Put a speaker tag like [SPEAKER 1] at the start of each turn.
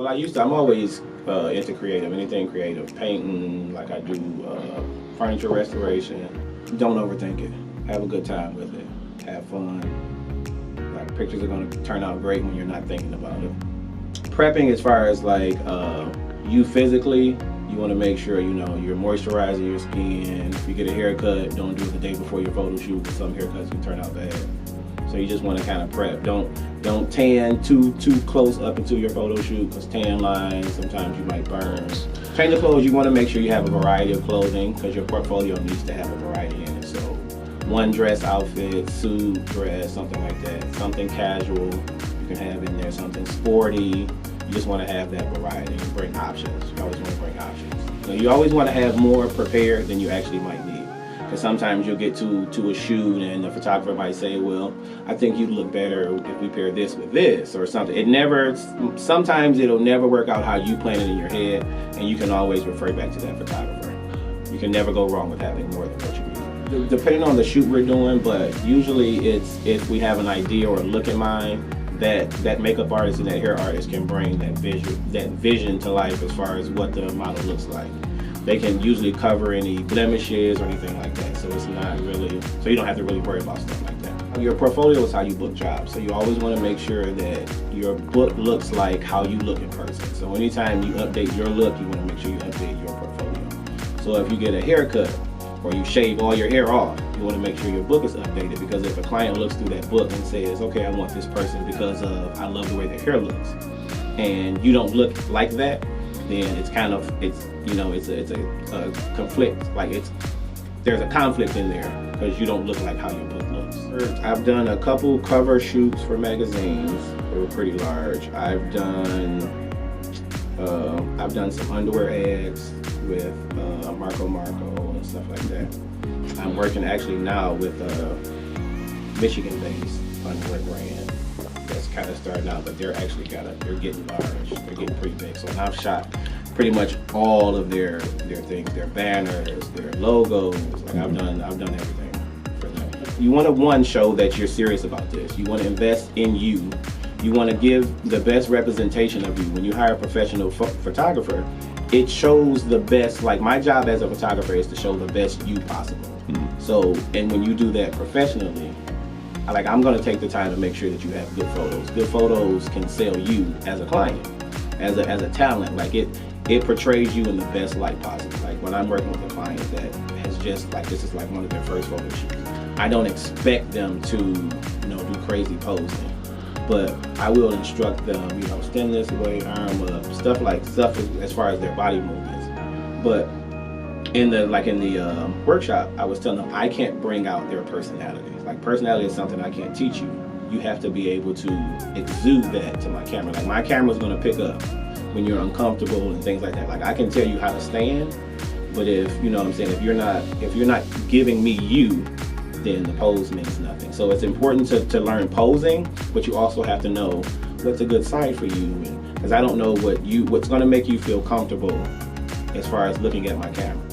[SPEAKER 1] Well, I'm always into creative, anything creative, painting, like I do furniture restoration. Don't overthink it. Have a good time with it. Have fun. Like, pictures are gonna turn out great when you're not thinking about it. Prepping as far as like you physically, you wanna make sure, you know, you're moisturizing your skin. If you get a haircut, don't do it the day before your photo shoot, because some haircuts can turn out bad. So you just want to kind of prep. Don't tan too close up into your photo shoot, because tan lines, sometimes you might burn. Change of clothes, you want to make sure you have a variety of clothing, because your portfolio needs to have a variety in it. So one dress outfit, suit, dress, something like that. Something casual you can have in there, something sporty. You just want to have that variety and bring options. You always want to bring options. So you always want to have more prepared than you actually might need. Because sometimes you'll get to a shoot and the photographer might say, well, I think you'd look better if we pair this with this or something. Sometimes it'll never work out how you plan it in your head, and you can always refer back to that photographer. You can never go wrong with having more than what you need. Depending on the shoot we're doing, but usually it's if we have an idea or a look in mind, that makeup artist and that hair artist can bring that vision to life as far as what the model looks like. They can usually cover any blemishes or anything like that, so it's not really, so you don't have to really worry about stuff like that. Your portfolio is how you book jobs, so you always want to make sure that your book looks like how you look in person. So anytime you update your look, you want to make sure you update your portfolio. So if you get a haircut or you shave all your hair off, you want to make sure your book is updated, because if a client looks through that book and says, okay, I want this person because I love the way their hair looks, and you don't look like that, then it's a conflict. Like there's a conflict in there because you don't look like how your book looks. I've done a couple cover shoots for magazines. They were pretty large. I've done some underwear ads with Marco and stuff like that. I'm working actually now with a Michigan-based underwear brand that's kind of starting out, but they're getting large. They're getting pretty big. So I've shot pretty much all of their things, their banners, their logos. Like I've done everything for them. You want to show that you're serious about this. You want to invest in you. You want to give the best representation of you. When you hire a professional photographer, it shows the best. Like, my job as a photographer is to show the best you possible. So, and when you do that professionally, I'm going to take the time to make sure that you have good photos. Good photos can sell you as a client, as a talent. Like it portrays you in the best light possible. Like when I'm working with a client that has just this is like one of their first photo shoots, I don't expect them to do crazy posing, but I will instruct them, stand this way, arm up, stuff as far as their body movements. But in the workshop, I was telling them I can't bring out their personalities. Like, personality is something I can't teach you. You have to be able to exude that to my camera. Like, my camera's gonna pick up when you're uncomfortable and things like that. Like, I can tell you how to stand, but if you're not giving me you, then the pose means nothing. So it's important to learn posing, but you also have to know what's a good side for you, because I don't know what's gonna make you feel comfortable as far as looking at my camera.